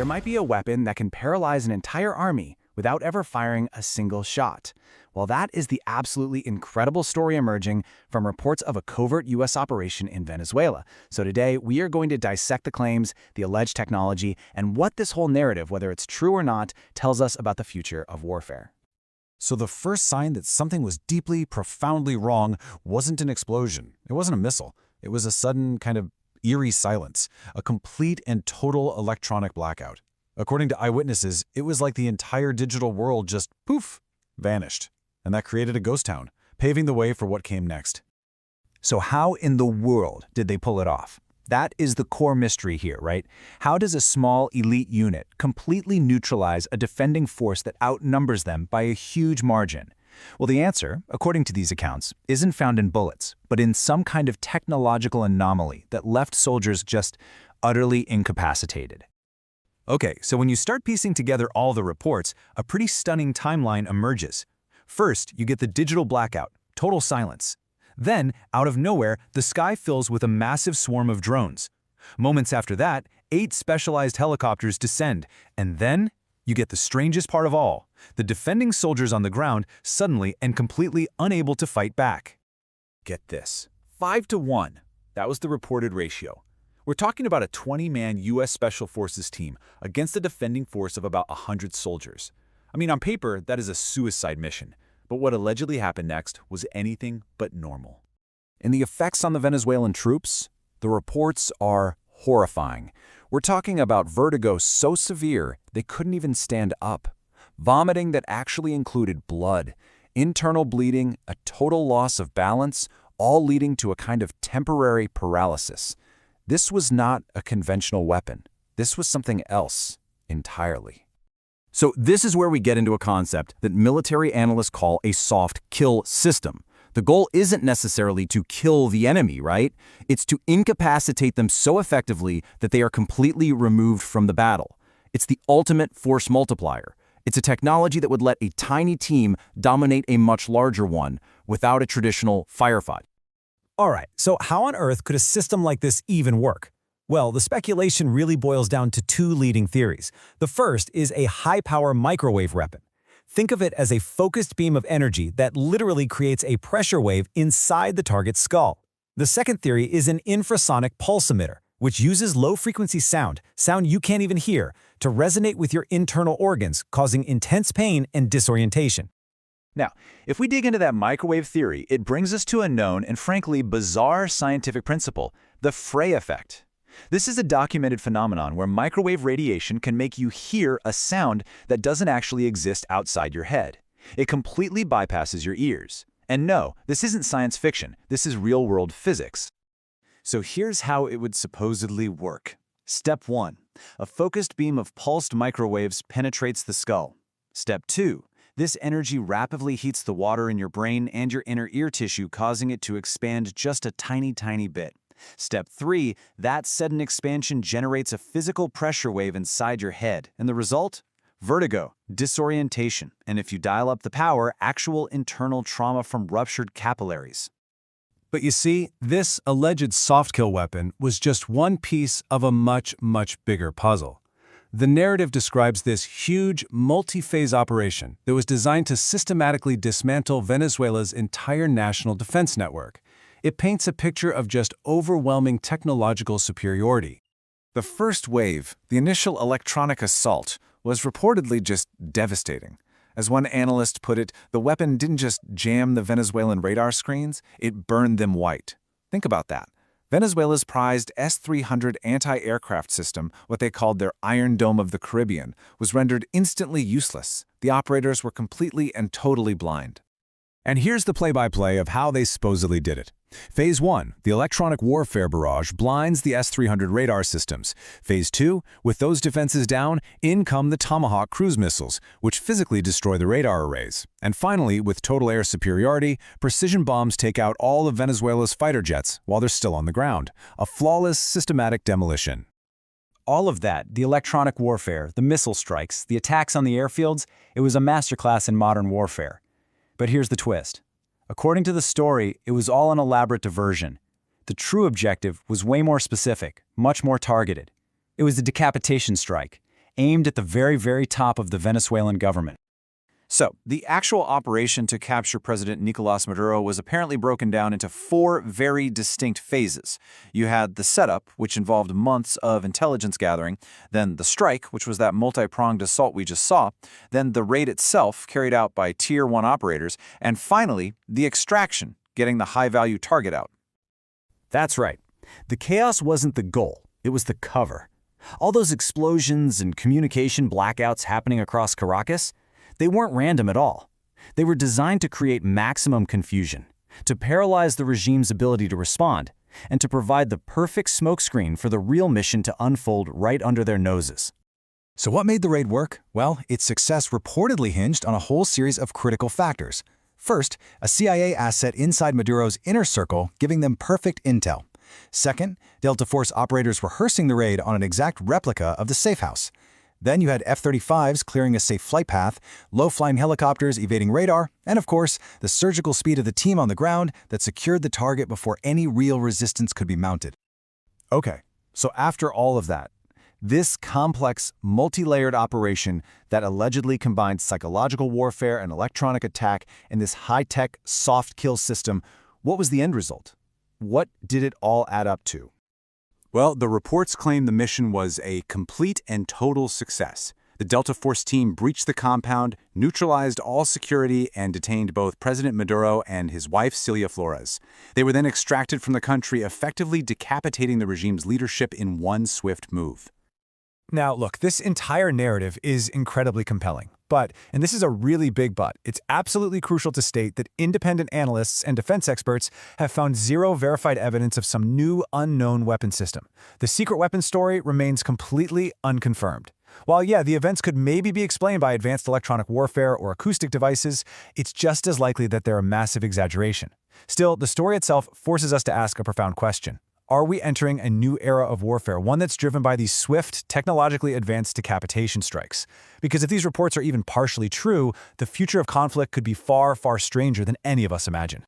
there might be a weapon that can paralyze an entire army without ever firing a single shot. Well, that is the absolutely incredible story emerging from reports of a covert U.S. operation in Venezuela. So today, we are going to dissect the claims, the alleged technology, and what this whole narrative, whether it's true or not, tells us about the future of warfare. So the first sign that something was deeply, profoundly wrong wasn't an explosion. It wasn't a missile. It was a sudden kind of eerie silence, a complete and total electronic blackout. According to eyewitnesses, it was like the entire digital world just, poof, vanished. And that created a ghost town, paving the way for what came next. So how in the world did they pull it off? That is the core mystery here, right? How does a small elite unit completely neutralize a defending force that outnumbers them by a huge margin? Well, the answer, according to these accounts, isn't found in bullets, but in some kind of technological anomaly that left soldiers just utterly incapacitated. Okay, so when you start piecing together all the reports, a pretty stunning timeline emerges. First, you get the digital blackout, total silence. Then, out of nowhere, the sky fills with a massive swarm of drones. Moments after that, 8 specialized helicopters descend, and then you get the strangest part of all, the defending soldiers on the ground suddenly and completely unable to fight back. Get this, 5-to-1. That was the reported ratio. We're talking about a 20-man U.S. Special Forces team against a defending force of about 100 soldiers. I mean, on paper, that is a suicide mission, but what allegedly happened next was anything but normal. And the effects on the Venezuelan troops? The reports are horrifying. We're talking about vertigo so severe they couldn't even stand up, vomiting that actually included blood, internal bleeding, a total loss of balance, all leading to a kind of temporary paralysis. This was not a conventional weapon. This was something else entirely. So this is where we get into a concept that military analysts call a soft kill system. The goal isn't necessarily to kill the enemy, right? It's to incapacitate them so effectively that they are completely removed from the battle. It's the ultimate force multiplier. It's a technology that would let a tiny team dominate a much larger one without a traditional firefight. All right, so how on earth could a system like this even work? Well, the speculation really boils down to 2 leading theories. The first is a high-power microwave weapon. Think of it as a focused beam of energy that literally creates a pressure wave inside the target's skull. The second theory is an infrasonic pulse emitter, which uses low-frequency sound you can't even hear, to resonate with your internal organs, causing intense pain and disorientation. Now, if we dig into that microwave theory, it brings us to a known and frankly bizarre scientific principle, the Frey effect. This is a documented phenomenon where microwave radiation can make you hear a sound that doesn't actually exist outside your head. It completely bypasses your ears. And no, this isn't science fiction. This is real-world physics. So here's how it would supposedly work. Step 1. A focused beam of pulsed microwaves penetrates the skull. Step 2. This energy rapidly heats the water in your brain and your inner ear tissue, causing it to expand just a tiny bit. Step 3, that sudden expansion generates a physical pressure wave inside your head, and the result? Vertigo, disorientation, and if you dial up the power, actual internal trauma from ruptured capillaries. But you see, this alleged soft-kill weapon was just one piece of a much bigger puzzle. The narrative describes this huge, multi-phase operation that was designed to systematically dismantle Venezuela's entire national defense network. It paints a picture of just overwhelming technological superiority. The first wave, the initial electronic assault, was reportedly just devastating. As one analyst put it, the weapon didn't just jam the Venezuelan radar screens, it burned them white. Think about that. Venezuela's prized S-300 anti-aircraft system, what they called their Iron Dome of the Caribbean, was rendered instantly useless. The operators were completely and totally blind. And here's the play-by-play of how they supposedly did it. Phase 1, the electronic warfare barrage blinds the S-300 radar systems. Phase 2, with those defenses down, in come the Tomahawk cruise missiles, which physically destroy the radar arrays. And finally, with total air superiority, precision bombs take out all of Venezuela's fighter jets while they're still on the ground. A flawless, systematic demolition. All of that, the electronic warfare, the missile strikes, the attacks on the airfields, it was a masterclass in modern warfare. But here's the twist. According to the story, it was all an elaborate diversion. The true objective was way more specific, much more targeted. It was the decapitation strike. aimed at the very, very top of the Venezuelan government. So, the actual operation to capture President Nicolás Maduro was apparently broken down into 4 very distinct phases. You had the setup, which involved months of intelligence gathering, then the strike, which was that multi-pronged assault we just saw, then the raid itself, carried out by Tier 1 operators, and finally, the extraction, getting the high-value target out. That's right. The chaos wasn't the goal, it was the cover. All those explosions and communication blackouts happening across Caracas, they weren't random at all. They were designed to create maximum confusion, to paralyze the regime's ability to respond, and to provide the perfect smokescreen for the real mission to unfold right under their noses. So what made the raid work? Well, its success reportedly hinged on a whole series of critical factors. First, a CIA asset inside Maduro's inner circle giving them perfect intel. Second, Delta Force operators rehearsing the raid on an exact replica of the safe house. Then you had F-35s clearing a safe flight path, low-flying helicopters evading radar, and of course, the surgical speed of the team on the ground that secured the target before any real resistance could be mounted. Okay, so after all of that, this complex, multi-layered operation that allegedly combined psychological warfare and electronic attack in this high-tech, soft kill system, what was the end result? What did it all add up to? Well, the reports claim the mission was a complete and total success. The Delta Force team breached the compound, neutralized all security, and detained both President Maduro and his wife, Celia Flores. They were then extracted from the country, effectively decapitating the regime's leadership in one swift move. Now, look, this entire narrative is incredibly compelling. But, and this is a really big but, it's absolutely crucial to state that independent analysts and defense experts have found zero verified evidence of some new, unknown weapon system. The secret weapons story remains completely unconfirmed. While, yeah, the events could maybe be explained by advanced electronic warfare or acoustic devices, it's just as likely that they're a massive exaggeration. Still, the story itself forces us to ask a profound question. Are we entering a new era of warfare, one that's driven by these swift, technologically advanced decapitation strikes? Because if these reports are even partially true, the future of conflict could be far, far stranger than any of us imagine.